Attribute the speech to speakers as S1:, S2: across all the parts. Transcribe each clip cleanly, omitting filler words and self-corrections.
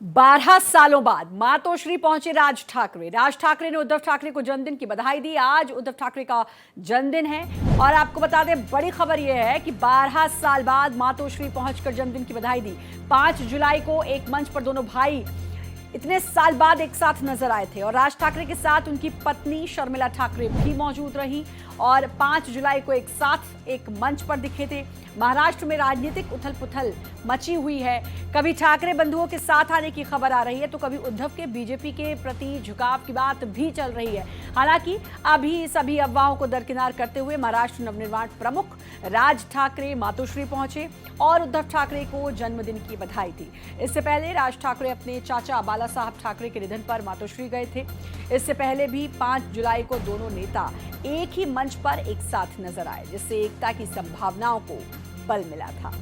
S1: 12 सालों बाद मातोश्री पहुंचे राज ठाकरे। राज ठाकरे ने उद्धव ठाकरे को जन्मदिन की बधाई दी। आज उद्धव ठाकरे का जन्मदिन है और आपको बता दें बड़ी खबर यह है कि 12 साल बाद मातोश्री पहुंचकर जन्मदिन की बधाई दी। 5 जुलाई को एक मंच पर दोनों भाई इतने साल बाद एक साथ नजर आए थे और राज ठाकरे के साथ उनकी पत्नी शर्मिला ठाकरे भी मौजूद रही और 5 जुलाई को एक साथ एक मंच पर दिखे थे। महाराष्ट्र में राजनीतिक उथल पुथल मची हुई है। कभी ठाकरे बंधुओं के साथ आने की खबर आ रही है तो कभी उद्धव के बीजेपी के प्रति झुकाव की बात भी चल रही है। हालांकि अभी सभी अफवाहों को दरकिनार करते हुए महाराष्ट्र नवनिर्माण प्रमुख राज ठाकरे मातोश्री पहुंचे और उद्धव ठाकरे को जन्मदिन की बधाई दी। इससे पहले राज ठाकरे अपने चाचा बाला साहब ठाकरे के निधन पर मातोश्री गए थे। इससे पहले भी 5 जुलाई को दोनों नेता एक ही मंच पर एक साथ नजर आए, जिससे एकता की संभावनाओं को बल मिला था।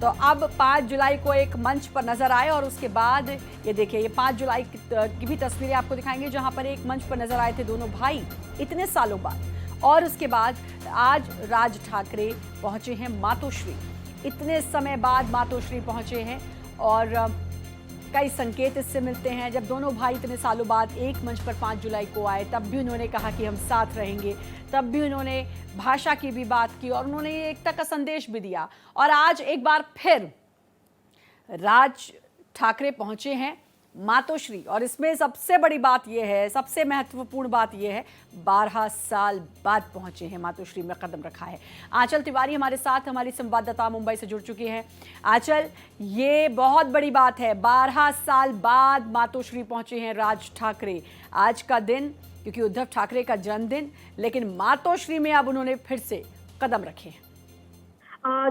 S1: तो अब 5 जुलाई को एक मंच पर नजर आए और उसके बाद ये देखिए, ये 5 जुलाई की भी तस्वीरें आपको दिखाएंगे जहां पर एक मंच पर नजर आए थे दोनों भाई इतने सालों बाद। और उसके बाद आज राज ठाकरे पहुंचे हैं मातोश्री। इतने समय बाद मातोश्री पहुंचे हैं और कई संकेत इससे मिलते हैं। जब दोनों भाई इतने सालों बाद एक मंच पर 5 जुलाई को आए तब भी उन्होंने कहा कि हम साथ रहेंगे, तब भी उन्होंने भाषा की भी बात की और उन्होंने ये एकता का संदेश भी दिया। और आज एक बार फिर राज ठाकरे पहुंचे हैं मातोश्री और इसमें सबसे बड़ी बात यह है, सबसे महत्वपूर्ण बात यह है, 12 साल बाद पहुंचे हैं मातोश्री में कदम रखा है। आंचल तिवारी हमारे साथ, हमारी संवाददाता मुंबई से जुड़ चुकी हैं। आंचल, ये बहुत बड़ी बात है, 12 साल बाद मातोश्री पहुंचे हैं राज ठाकरे। आज का दिन क्योंकि उद्धव ठाकरे का जन्मदिन, लेकिन मातोश्री में अब उन्होंने फिर से कदम रखे हैं।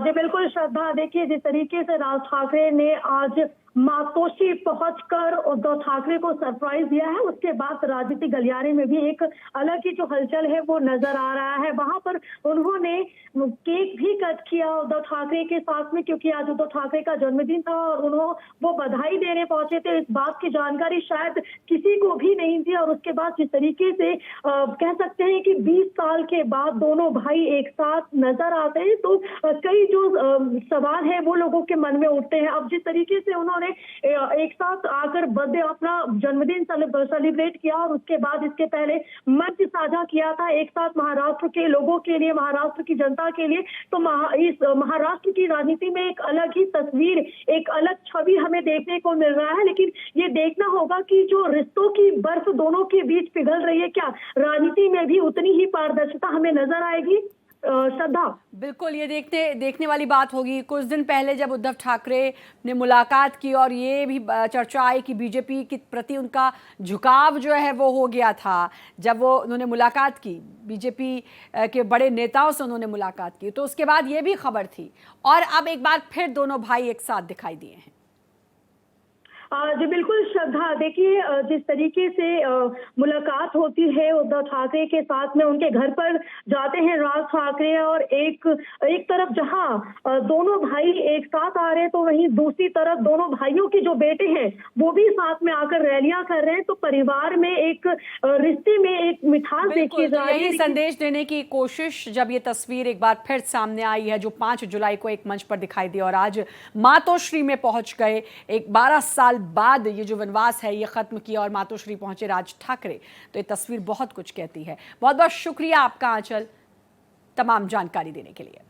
S2: जी बिल्कुल श्रद्धा, देखिए जिस तरीके से राज ठाकरे ने आज मातोश्री पहुंचकर उद्धव ठाकरे को सरप्राइज दिया है, उसके बाद राजनीतिक गलियारे में भी एक अलग ही जो हलचल है वो नजर आ रहा है। वहां पर उन्होंने केक भी कट किया उद्धव ठाकरे के साथ में, क्योंकि आज उद्धव ठाकरे का जन्मदिन था और वो बधाई देने पहुंचे थे। इस बात की जानकारी शायद किसी को भी नहीं थी और उसके बाद जिस तरीके से कह सकते हैं कि 20 साल के बाद दोनों भाई एक साथ नजर आते हैं तो कई जो सवाल है वो लोगों के मन में उठते हैं। अब जिस तरीके से उन्होंने एक साथ आकर बर्थडे अपना जन्मदिन सेलिब्रेट किया और उसके बाद इसके पहले मंच साझा किया था एक साथ महाराष्ट्र के लोगों के लिए, महाराष्ट्र की जनता के लिए, तो इस महाराष्ट्र की राजनीति में एक अलग ही तस्वीर, एक अलग छवि हमें देखने को मिल रहा है। लेकिन ये देखना होगा कि जो रिश्तों की बर्फ दोनों के बीच पिघल रही है, क्या राजनीति में भी उतनी ही पारदर्शिता हमें नजर आएगी? श्रद्धा,
S1: बिल्कुल ये देखने वाली बात होगी। कुछ दिन पहले जब उद्धव ठाकरे ने मुलाकात की और ये भी चर्चा आई कि बीजेपी के प्रति उनका झुकाव जो है वो हो गया था, जब उन्होंने मुलाकात की बीजेपी के बड़े नेताओं से उन्होंने मुलाकात की, तो उसके बाद ये भी खबर थी और अब एक बार फिर दोनों भाई एक साथ दिखाई दिए हैं।
S2: जी बिल्कुल श्रद्धा, देखिए जिस तरीके से मुलाकात होती है उद्धव ठाकरे के साथ में, उनके घर पर जाते हैं राज ठाकरे और एक तरफ जहां दोनों भाई एक साथ आ रहे हैं तो वहीं दूसरी तरफ दोनों भाइयों के जो बेटे हैं वो भी साथ में आकर रैलियां कर रहे हैं। तो परिवार में एक रिश्ते में एक मिठास देखी जा रही है।
S1: यही संदेश देने की कोशिश जब ये तस्वीर एक बार फिर सामने आई है जो 5 जुलाई को एक मंच पर दिखाई दी और आज मातोश्री में पहुंच गए, एक 12 साल बाद ये जो वनवास है ये खत्म किया और मातोश्री पहुंचे राज ठाकरे, तो ये तस्वीर बहुत कुछ कहती है। बहुत बहुत शुक्रिया आपका आंचल, तमाम जानकारी देने के लिए।